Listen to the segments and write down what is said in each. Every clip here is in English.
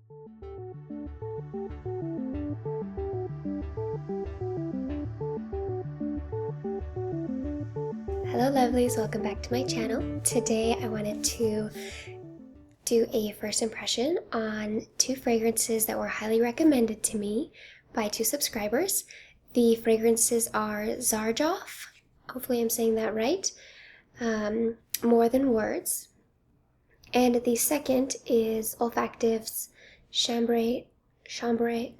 Hello lovelies, welcome back to my channel. Today I wanted to do a first impression on two fragrances that were highly recommended to me by two subscribers. The fragrances are Xerjoff, hopefully I'm saying that right, More Than Words, and the second is Olfactive's Chambre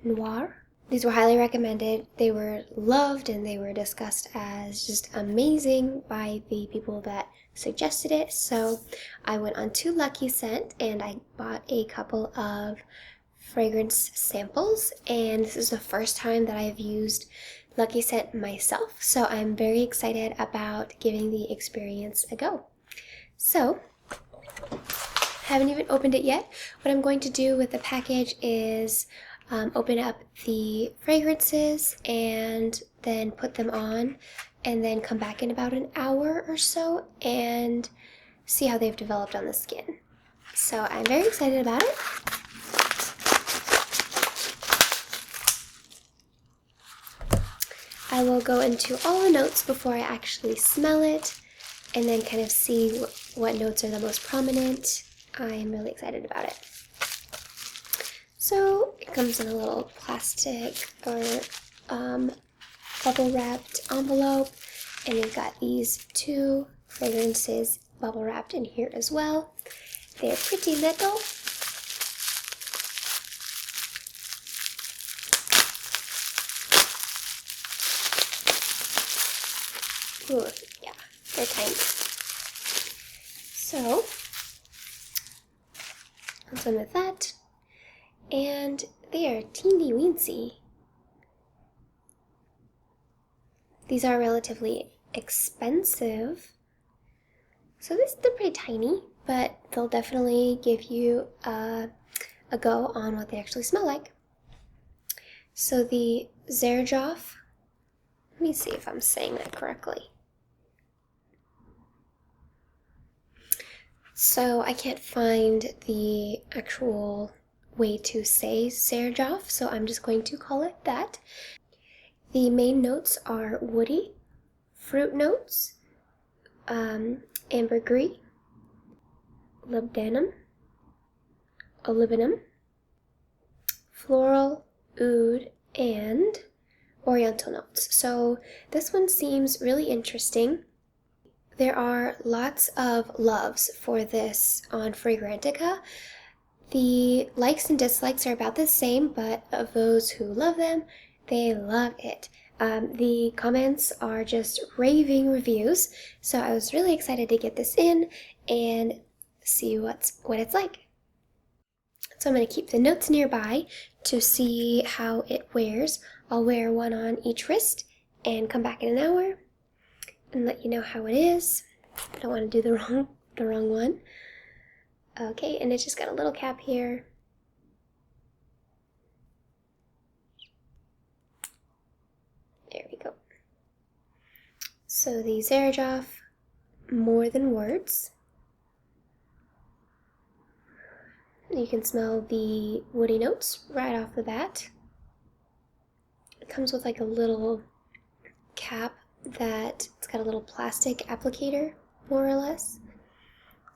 Noire. These were highly recommended, they were loved, and they were discussed as just amazing by the people that suggested it. So I went on to Lucky Scent and I bought a couple of fragrance samples, and this is the first time that I've used Lucky Scent myself, so I'm very excited about giving the experience a go. So, haven't even opened it yet. What I'm going to do with the package is open up the fragrances and then put them on, and then come back in about an hour or so and see how they've developed on the skin. So I'm very excited about it. I will go into all the notes before I actually smell it and then kind of see what notes are the most prominent. I am really excited about it. So it comes in a little plastic or bubble wrapped envelope, and we've got these two fragrances bubble wrapped in here as well. They're pretty little. Ooh, yeah, they're tiny. So I'm done with that. And they are teeny weensy. These are relatively expensive, so they're pretty tiny, but they'll definitely give you a go on what they actually smell like. So the Xerjoff, let me see if I'm saying that correctly. So I can't find the actual way to say Xerjoff, so I'm just going to call it that. The main notes are woody, fruit notes, ambergris, labdanum, olibanum, floral, oud, and oriental notes. So this one seems really interesting. There are lots of loves for this on Fragrantica. The likes and dislikes are about the same, but of those who love them, they love it. The comments are just raving reviews, so I was really excited to get this in and see what it's like. So I'm going to keep the notes nearby to see how it wears. I'll wear one on each wrist and come back in an hour and let you know how it is. I don't want to do the wrong one. Okay, and it's just got a little cap here. There we go. So the Xerjoff More Than Words. You can smell the woody notes right off the bat. It comes with like a little cap that it's got a little plastic applicator, more or less.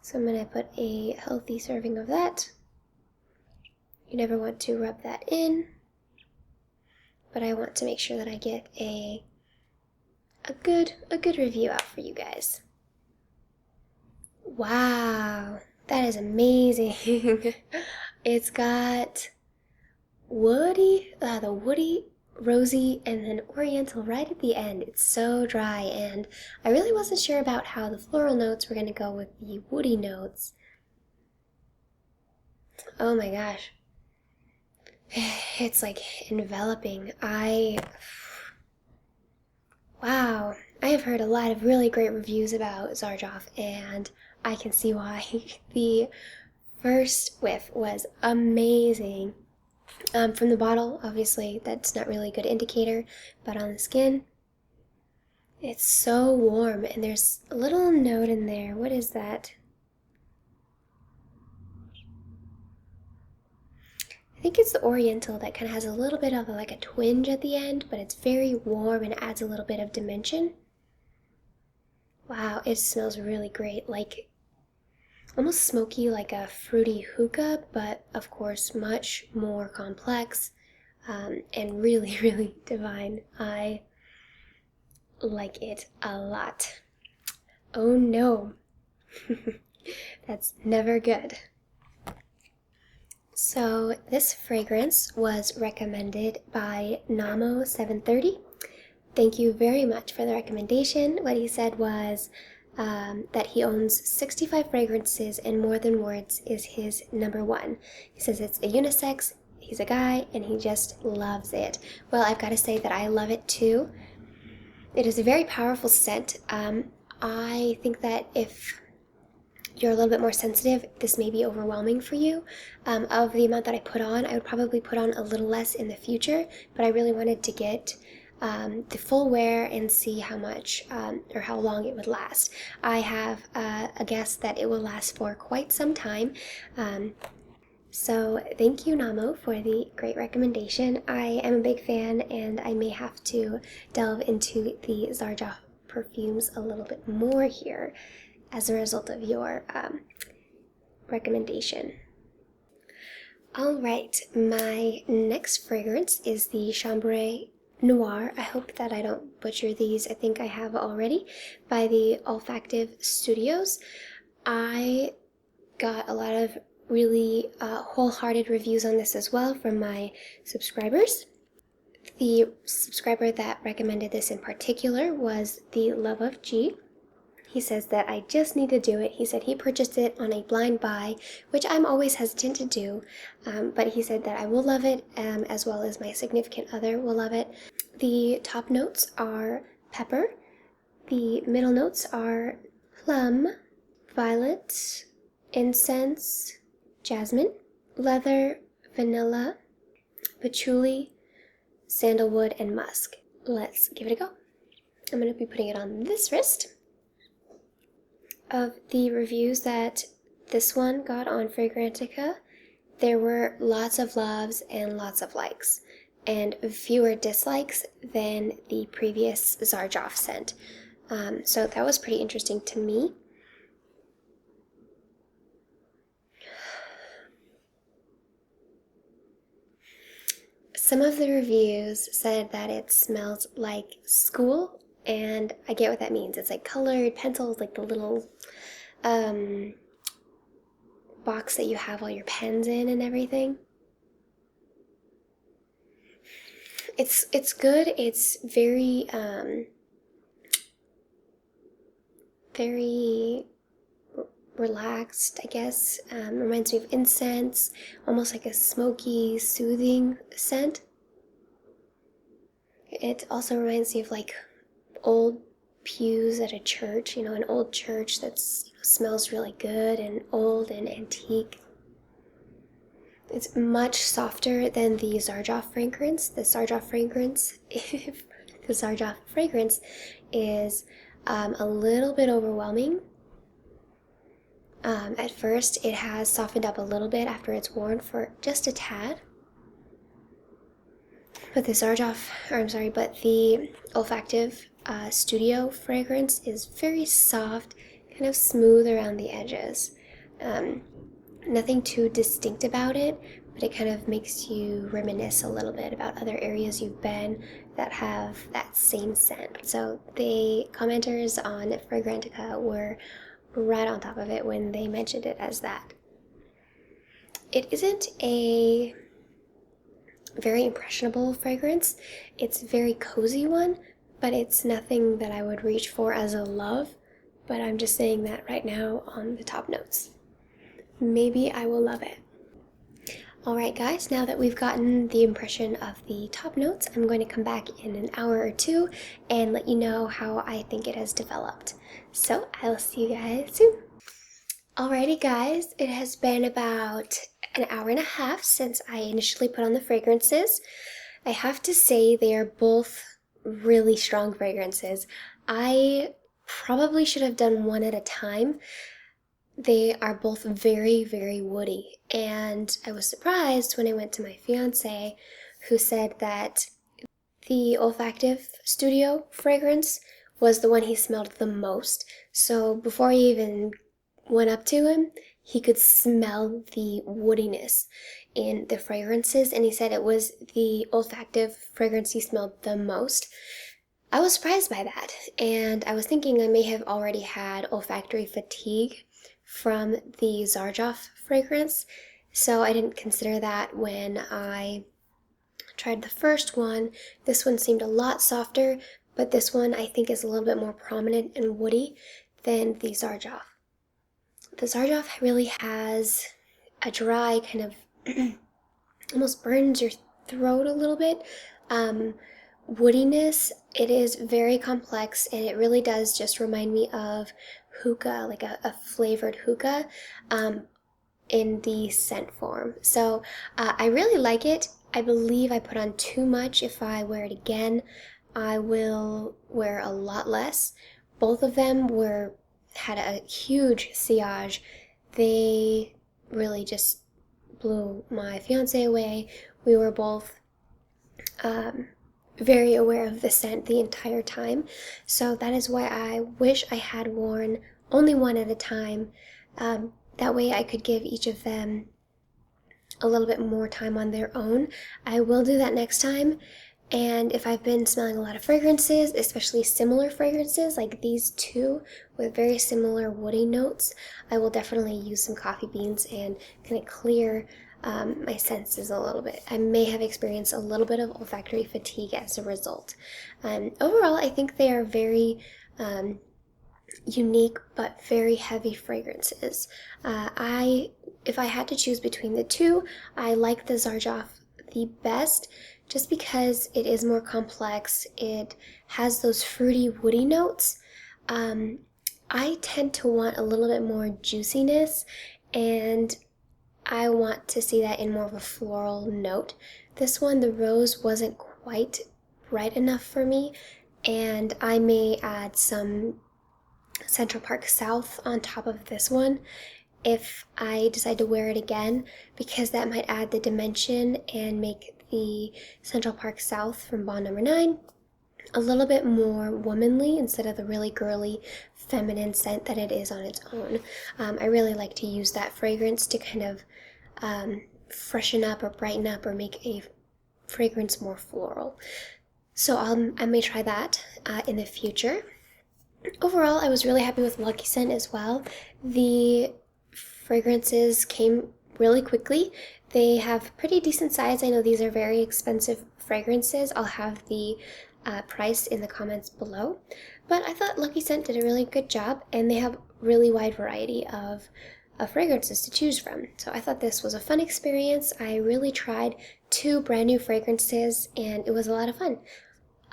So I'm going to put a healthy serving of that. You never want to rub that in, but I want to make sure that I get a good review out for you guys. Wow, that is amazing. It's got woody, the woody, rosy, and then oriental right at the end. It's so dry, and I really wasn't sure about how the floral notes were going to go with the woody notes. Oh my gosh. It's like enveloping. Wow. I have heard a lot of really great reviews about Xerjoff, and I can see why. The first whiff was amazing. From the bottle, obviously, that's not really a good indicator, but on the skin, it's so warm, and there's a little note in there. What is that? think it's the Oriental that kind of has a little bit of like a twinge at the end, but it's very warm and adds a little bit of dimension. Wow, it smells really great, like almost smoky, like a fruity hookah, but of course much more complex, and really, really divine. I like it a lot. Oh no, that's never good. So this fragrance was recommended by Namo730. Thank you very much for the recommendation. What he said was that he owns 65 fragrances and More Than Words is his number one. He says it's a unisex, he's a guy, and he just loves it. Well, I've got to say that I love it too. It is a very powerful scent. I think that if you're a little bit more sensitive, this may be overwhelming for you. Of the amount that I put on, I would probably put on a little less in the future, but I really wanted to get the full wear and see how much or how long it would last. I have a guess that it will last for quite some time. So thank you, Namo, for the great recommendation. I am a big fan, and I may have to delve into the Xerjoff perfumes a little bit more here as a result of your recommendation. Alright, my next fragrance is the Chambre Noire. I hope that I don't butcher these. I think I have already, by the Olfactive Studios. I got a lot of really wholehearted reviews on this as well from my subscribers. The subscriber that recommended this in particular was the Love of G. He says that I just need to do it. He said he purchased it on a blind buy, which I'm always hesitant to do, but he said that I will love it, as well as my significant other will love it. The top notes are pepper. The middle notes are plum, violet, incense, jasmine, leather, vanilla, patchouli, sandalwood, and musk. Let's give it a go. I'm going to be putting it on this wrist. Of the reviews that this one got on Fragrantica, there were lots of loves and lots of likes, and fewer dislikes than the previous Xerjoff scent. So that was pretty interesting to me. Some of the reviews said that it smells like school, and I get what that means. It's like colored pencils, like the little box that you have all your pens in and everything. It's good. It's very very relaxed, I guess. Reminds me of incense, almost like a smoky, soothing scent. It also reminds me of like old pews at a church, an old church that smells really good and old and antique. It's much softer than the Xerjoff fragrance. The Xerjoff fragrance is a little bit overwhelming. At first, it has softened up a little bit after it's worn for just a tad. But the Olfactive Studio fragrance is very soft, kind of smooth around the edges. Nothing too distinct about it, but it kind of makes you reminisce a little bit about other areas you've been that have that same scent. So the commenters on Fragrantica were right on top of it when they mentioned it as that. It isn't a very impressionable fragrance. It's a very cozy one, but it's nothing that I would reach for as a love. But I'm just saying that right now on the top notes. Maybe I will love it. Alright guys, now that we've gotten the impression of the top notes, I'm going to come back in an hour or two and let you know how I think it has developed. So I'll see you guys soon. Alrighty guys, it has been about an hour and a half since I initially put on the fragrances. I have to say they are both really strong fragrances. I probably should have done one at a time. They are both very, very woody, and I was surprised when I went to my fiance, who said that the Olfactive Studio fragrance was the one he smelled the most. So before he even went up to him, he could smell the woodiness in the fragrances, and he said it was the olfactive fragrance he smelled the most. I was surprised by that, and I was thinking I may have already had olfactory fatigue from the Xerjoff fragrance, so I didn't consider that when I tried the first one. This one seemed a lot softer, but this one I think is a little bit more prominent and woody than the Xerjoff. The Xerjoff really has a dry kind of almost burns your throat a little bit woodiness. It is very complex, and it really does just remind me of hookah, like a flavored hookah in the scent form. So I really like it. I believe I put on too much. If I wear it again, I will wear a lot less. Both of them had a huge sillage. They really just blew my fiance away. We were both very aware of the scent the entire time. So that is why I wish I had worn only one at a time. That way I could give each of them a little bit more time on their own. I will do that next time. And if I've been smelling a lot of fragrances, especially similar fragrances like these two with very similar woody notes, I will definitely use some coffee beans and kind of clear my senses a little bit. I may have experienced a little bit of olfactory fatigue as a result. Overall, I think they are very unique but very heavy fragrances. If I had to choose between the two, I like the Xerjoff the best, just because it is more complex. It has those fruity, woody notes. I tend to want a little bit more juiciness, and I want to see that in more of a floral note. This one, the rose wasn't quite bright enough for me, and I may add some Central Park South on top of this one if I decide to wear it again, because that might add the dimension and make the Central Park South from Bond Number 9 a little bit more womanly instead of the really girly feminine scent that it is on its own. I really like to use that fragrance to kind of freshen up or brighten up or make a fragrance more floral. So I may try that in the future. Overall, I was really happy with Lucky Scent as well. The fragrances came really quickly. They have pretty decent size. I know these are very expensive fragrances. I'll have the price in the comments below. But I thought Lucky Scent did a really good job, and they have really wide variety of fragrances to choose from. So I thought this was a fun experience. I really tried 2 brand new fragrances, and it was a lot of fun.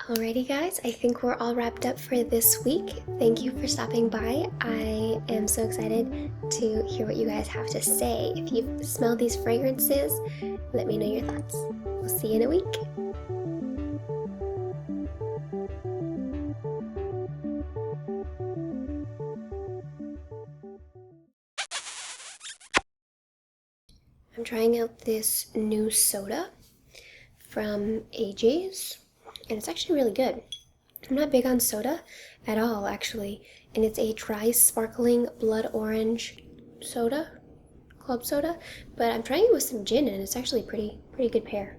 Alrighty guys, I think we're all wrapped up for this week. Thank you for stopping by. I am so excited to hear what you guys have to say. If you've smelled these fragrances, let me know your thoughts. We'll see you in a week. I'm trying out this new soda from AJ's, and it's actually really good. I'm not big on soda at all, actually, and it's a dry sparkling blood orange soda, club soda, but I'm trying it with some gin, and it's actually pretty good pair.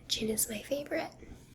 Gin is my favorite.